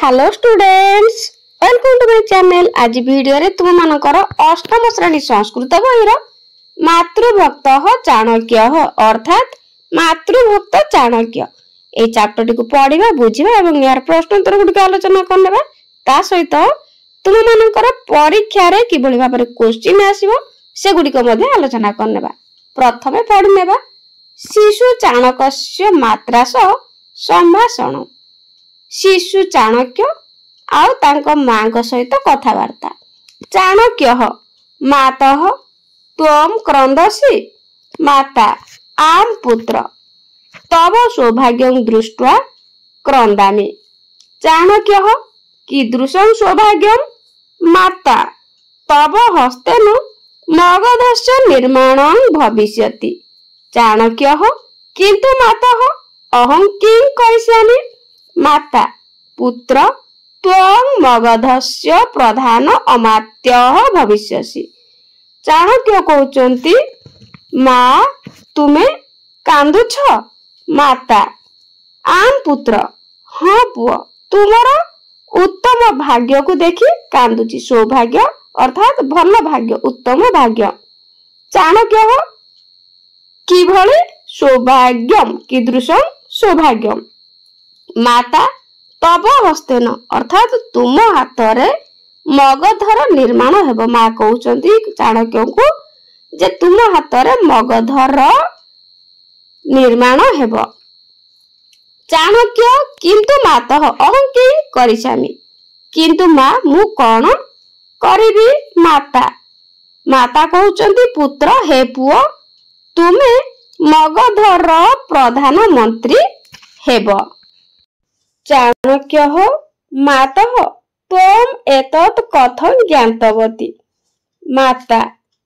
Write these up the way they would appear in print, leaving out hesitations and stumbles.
Hello students, welcome to my channel. आज video रे तुम मानकर अष्टम श्रेणी संस्कृत बहिर मातृभक्त चाणक्य अर्थात मातृभक्त चाणक्य ए चैप्टर टी को पढ़िबा बुझिबा एवं यार प्रश्न उत्तर गुडी आलोचना करनेबा। ता सहित तुम मानकर परीक्षा रे किबळी भाबरे क्वेश्चन आसीबो से गुडी को मध्ये आलोचना करनेबा। प्रथमे पढ़नेबा शिशु चाणकस्य मात्रा सह संभाषण। शिशु चाणक्य आउ तांको मां सहित कथावार्ता। चाणक्य मातः त्वं क्रन्दसि माता आम पुत्र तव सौभाग्यं दृष्ट्वा क्रन्दामि। चाणक्य कीदृशं सौभाग्यं माता तव हस्तेन मगधस्य निर्माणं भविष्यति। चाणक्य किन्तु मातः अहं किं करिष्यामि। माता पुत्र त्वं मगधस्य प्रधान अमात्यः भविष्यसि। चाणक्य कहउचंती मां तुमे कांदुछ। माता आम पुत्र हाँ पुओ तुमर उत्तम भाग्य को देखि कांदुची। सौभाग्य अर्थात भल भाग्य उत्तम भाग्य। चाणक्य किभଳି सौभाग्यम कीदृशं सौभाग्यम। माता तब हस्तेन अर्थात तुम हाथ रे मगधर निर्माण हेबो। मां कहउचंती चाणक्य को जे तुम हाथ रे मगधर निर्माण हेबो। चाणक्य किंतु मातः अहं कि करिसामि। किंतु मां मु कोन करिबी। माता कहउचंती पुत्र हे पुओ तुमे मगधर प्रधानमंत्री हेबो। चाणक्य मातः त्वं एतत् कथं ज्ञातवती। माता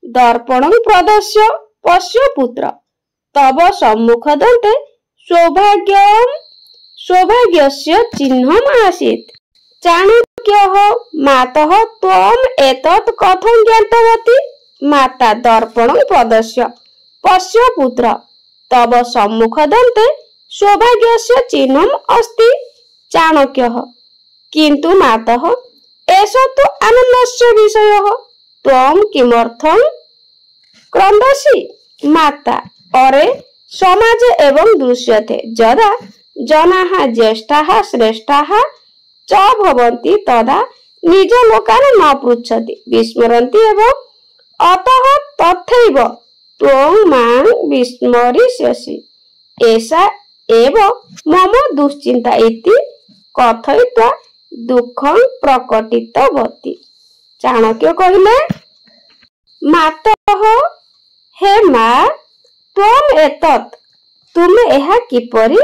दर्पणं प्रदर्श्य पश्य पुत्र तव सम्मुखदन्ते सौभाग्यस्य चिह्नम् आसीत्। चाणक्य मातः त्वं एतत् कथं ज्ञातवती। माता दर्पणं प्रदर्श्य पश्य पुत्र तव सम्मुखदन्ते सौभाग्यस्य चिह्नम् अस्ति। चाणक्य किंतु मातः एषः तु आनन्दस्य विषयः त्वं किमर्थं क्रन्दसि। माता अरे समाजे एवं दृश्यते यदा जनाः ज्येष्ठाः श्रेष्ठाः च भवन्ति तदा निज लोकान् न पृच्छति विस्मरन्ति एव अतः तथैव त्वं मां विस्मरिष्यसि। एषा एव मम दुश्चिंता इति कथयित्वा दुःखं प्रकटितवती। चाणक्य कहिले मातः हे मां त्वं एतत् तुमे एहा किपरि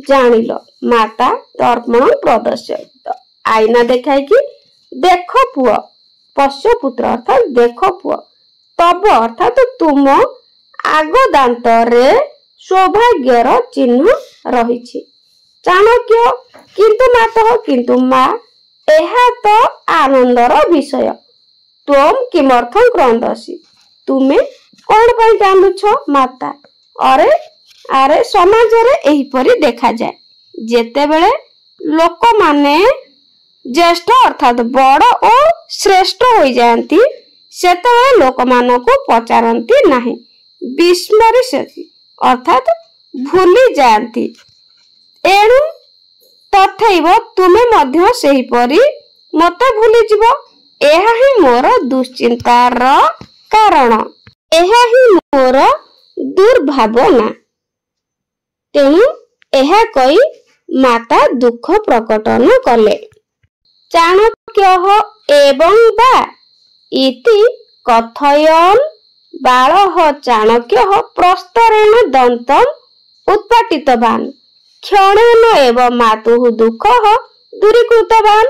जानिल। माता दर्पण प्रदर्श्य आईना देखाई कि देख पुओ पश्य पुत्र अर्थात देख पुओ तब अर्थात तुम आग दांत रे सौभाग्यर चिन्ह रही। चाणक्य किंतु मातः किंतु मां एहा तो आनंदर विषय त्वं किमर्थं क्रन्दसि तुमे कोन पई कांदुछ। माता अरे अरे समाज रे एहिपरि देखा जाए जेते बेले लोक माने ज्येष्ठ अर्थात बड़ और श्रेष्ठ हो जाती सेते बेले लोक मानको पचारंती नाही विस्मरिष्यति अर्थात भूली जाती। एणु तथैव तुमे मध्य सेही परी मते भूली जीवो। एहा ही मोर दुश्चिंतार कारण एहा ही मोर दुर्भावना। तेणु एहा कई माता दुख प्रकटन कले। चाणक्य एवं वा इति कथयन् बालः चाणक्य प्रस्तरेण दन्तम् उत्पाटितवान् क्षणेन एव मातुः दुःखः दूरीकृतवान्।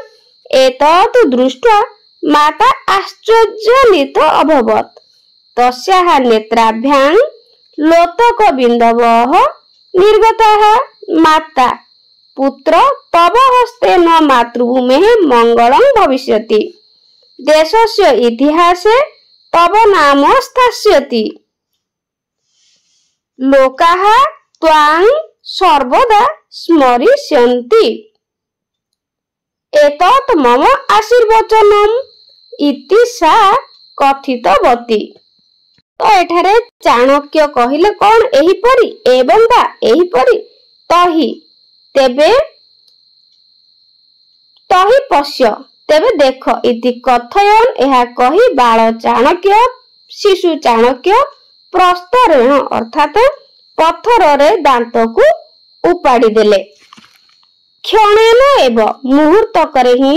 एतत् दृष्ट्वा माता आश्चर्यचकित अभवत्। तस्याः नेत्राभ्यां लोतकबिन्दवः निर्गताः। माता पुत्र तव हस्तेन मातृभूमेः मङ्गलं भविष्यति देशस्य इतिहासे तव नाम स्थास्यति लोकाः त्वां सर्वदा स्मरिष्यन्ति। एतत् मम आशीर्वचनम इति सा कथितवती। तो एठारे चाणक्य कहिले कौन एहिपरि एवं बा एहिपरि तहि तेबे तहि पश्य तेबे देख इति कथयन एहा कहि बाल चाणक्य शिशु चाणक्य प्रस्तरेण अर्थात पत्थर रे दांत को उपाड़ी देले। क्षणेन एव मुहूर्तकरे ही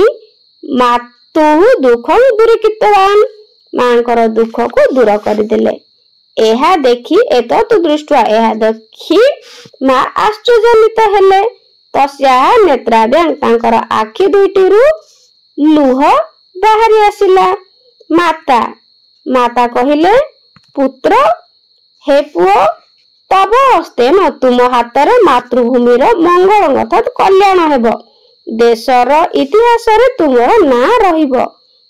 मातु दुखं दूरीकृतवान मांकर दुख को दूर करदेले। एहा देखि एतत् दृष्ट्वा एहा देखि मा आश्चर्यजनित हेले। तस्याः नेत्राभ्यां तांकर आखि दुईटिरु लुह बाहरी आसिला। माता माता कहिले पुत्र हे पुओ तब हस्तेन तुम हाथ में मातृभूमिर मंगल अर्थात कल्याण हेब। देशर इतिहास रे तुमर ना रहिब।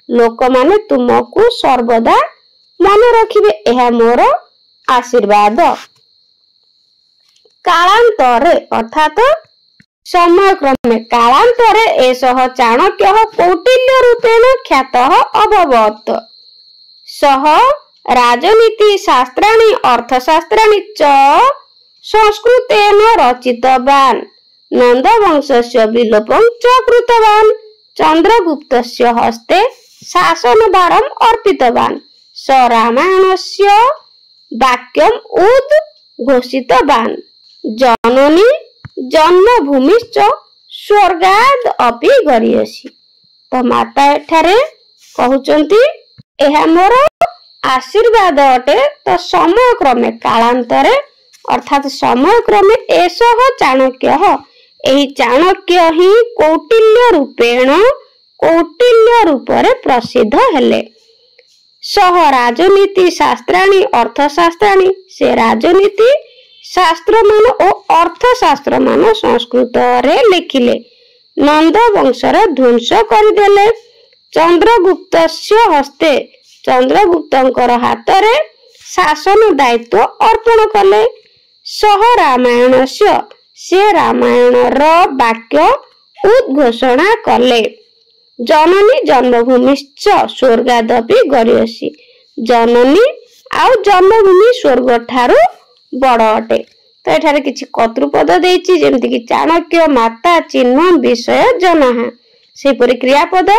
लोक माने तुमको सर्वदा मन रखिबे एहा मोर आशीर्वाद। कालांतरे अर्थात समय क्रमे कालांतरे एषः चाणक्यः कौटिल्य रूपेण ख्यातः अभवत्। सः राजनीति शास्त्राणि अर्थशास्त्राणि च संस्कृतेन रचितवान्। नन्दवंशस्य विलोपं च कृतवान्। चन्द्रगुप्तस्य हस्ते शासनभारम् अर्पितवान्। स रामायणस्य वाक्यम् उद्घोषितवान्। जननी जन्मभूमिश्च स्वर्गाद् अपि गरीयसी। तो माता एठारे कहउचंती एहा मोर आशीर्वाद अटे। तो समय क्रमे कालांतरे अर्थात समय क्रमे एषः चाणक्यः एही चाणक्य ही कौटिल्य रूपरे प्रसिद्ध हेले। सह राजनीति शास्त्राणि अर्थशास्त्राणि से राजनीति शास्त्र मान और अर्थशास्त्र मान संस्कृत रे लिखिले। नंद वंशर ध्वंस करदेले। चंद्रगुप्तस्य हस्ते चंद्रगुप्तंकर हाथ रे शासन दायित्व अर्पण कले। सह रामायणस्य से रामायणर वाक्य उद्घोषणा कले। जननी जन्मभूमिश्च स्वर्गादपि गरीयसी। जननी आउ जन्मभूमि स्वर्ग ठारू बड़ अटे। तो एठारे किछि कर्तृपद देइछि जेमति कि चाणक्य माता चिन्ह विषय जनाहा। सेपरि क्रियापद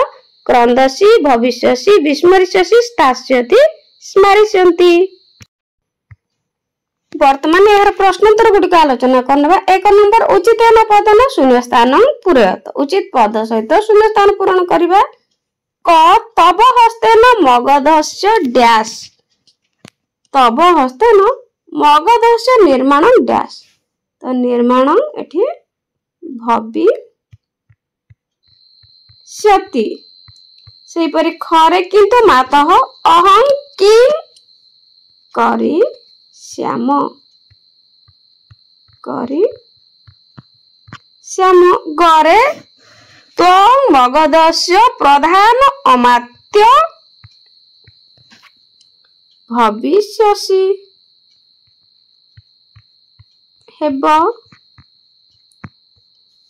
क्रंदसी भविष्यसि विस्मरिष्यसि स्थास्यति स्मरिष्यन्ति। वर्तमान यार प्रश्नोत्तर गुड़िक आलोचना करना। 1 नंबर उचित पदन शून्य स्थान पूरयत। उचित पद सहित शून्य स्थान पूरण करबा। क तब हस्तेन मगधस्य डैश। तब हस्तेन मगधस्य निर्माण डैश। तो निर्माण एठी भविष्यति। सेपरि खरे किंतु मातः अहं किं करि श्याम गरे त्वं मगधस्य प्रधान अमात्य भविष्यसि हेब।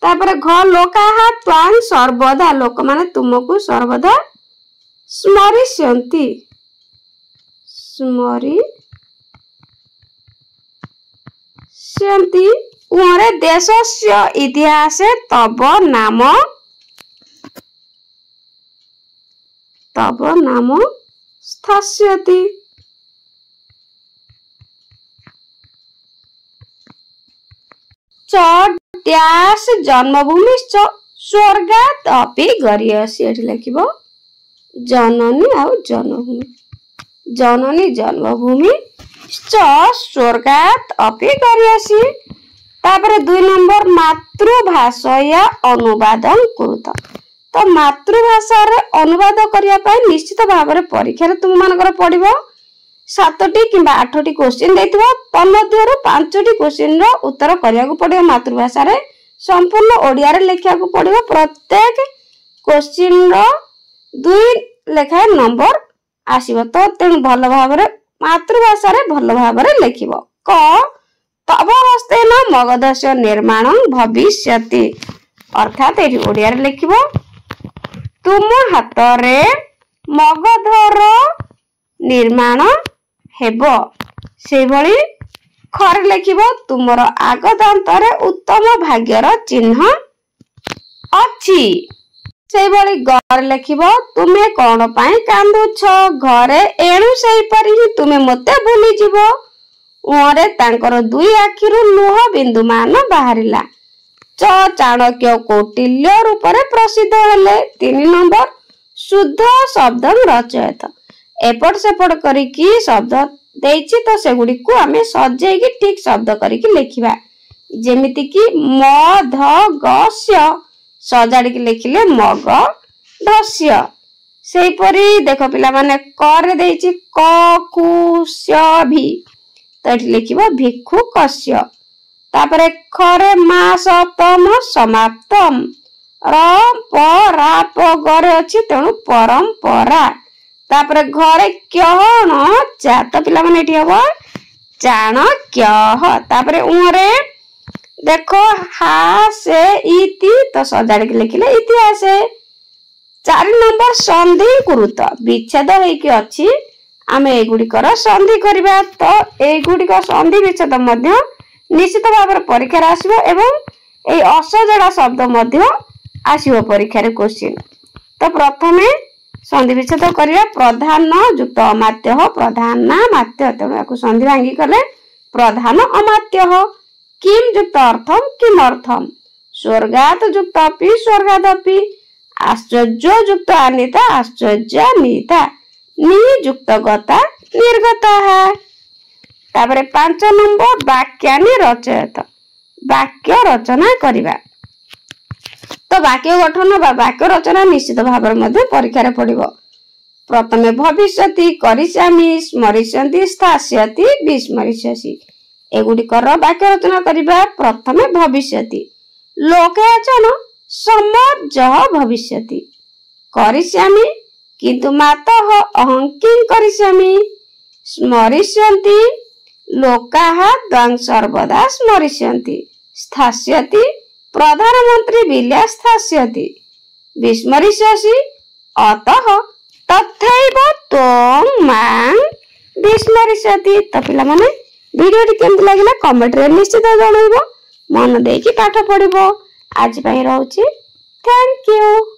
तापर घ लोकाः त्वां सर्वदा लोक माने तुमको सर्वदा स्मरिष्यन्ति उरे देशस्य इतिहासे तब नाम स्थास्यति। च डैश जन्मभूमिश्च स्वर्गात् अपि गरीयसी। एठी लिखिबो जननी आउ जन्मभूमि। जननी जन्मभूमि स्वर्गात् अपि गरीयसी। तापर 2 नंबर मातृभाषया अनुवादन कुरुत। तो मातृभाषा रे अनुवाद करिया पाई निश्चित भाव रे परीक्षा रे तुम मानकर पड़िबो 7टी किंबा 8टी क्वेश्चन देथिबो। तन्मध्यरु 5टी क्वेश्चन रो उत्तर करिया को पड़िबो मातृभाषा रे। संपूर्ण ओडिया रे लिखिया को पड़िबो। प्रत्येक क्वेश्चन रो 2 लेखा नंबर आसीबो। तो तेन भल भाव रे मातृभाषा रे भल भाव रे लिखिबो। क तब हस्तेन मगधस्य निर्माण भविष्यति। अर्थात एठी ओडिया रे लिखिबो तुम हातरे मगधर निर्माण हेबो। से भली खरे लिखिबो तुमर आग दांतरे उत्तम भाग्यर चिन्ह अछि। से भली घर लिखिबो तुमे कोन पाई कांदुछ घरे एणु सेही परि तुमे मते भूली जिवो। उरे तांकर दुई आखिरु लुह बिंदु मान बाहरिला। चाणक्य कौटिल्य रूप में प्रसिद्ध हेले। 3 नंबर शुद्ध शब्द रचयत। एपट सेपट करिकी शब्द देइछि तो सेगुडी को आमे सजेकी ठीक शब्द करिकी लिखिबा। जेमिति कि मधगस्य सजाड़ी के लिखिले मग धस्य। सेही परी देखो पिला माने करे देइछि ककुस्य भी तो एठी लिखिबो भिक्षुकस्य। तापरे खरे मा सप्तम समाप्तम रम परा पगरे अछि तेणु परंपरा। तापरे घरे क्यहण चा तो पिला माने एठी हबो चाणक्य। तापरे उरे देखो हा से इति तो सजाड़ी के लिखिले इतिहास। 4 नंबर संधि कुरुत विच्छेद हेकि अछि आमे एगुडिकर संधि करबा। तो एगुडिक संधि विच्छेद मध्य निश्चित भाव में परीक्षा आसबो एवं ए असजड़ा शब्द मध्य आसीबो परीक्षा रे क्वेश्चन। तो प्रथमे संधि विच्छेद करिया प्रधान युक्त अमात्य प्रधान मात्य तेणु याकु संधि भांगी कले प्रधान अमात्य। किम युक्त अर्थम किमर्थम स्वर्गात युक्त अपि स्वर्गादपि आश्चर्य युक्त अनिता आश्चर्यान्विता नियुक्त गता निर्गता। तापरे 5 नंबर वाक्यानि रचयत वाक्य रचना करिबा। तो वाक्य गठन बा वाक्य रचना निश्चित भाव में परीक्षा रे पड़िबो। प्रथमे भविष्यति करिष्यामि स्मरिष्यन्ति स्थास्यति विस्मरिष्यसि एगुडिकर वाक्य रचना करिबा। प्रथमे भविष्यति लोके अचन समर्जः भविष्यति करिष्यामि किंतु मातः अहं किं करिष्यामि स्मरिष्यन्ति लोकाः द्वां सर्वदा स्मरिष्यन्ति स्थास्यति प्रधानमंत्री विल्या स्थास्यति विस्मरिष्यसि अतः तथैव त्वं मां विस्मरिष्यति। तो पिला माने वीडियोटी केमति लागिला कमेंट रे निश्चित जणाइबो। मन देकी पाठ पढिबो। आज पई रहउची थैंक यू।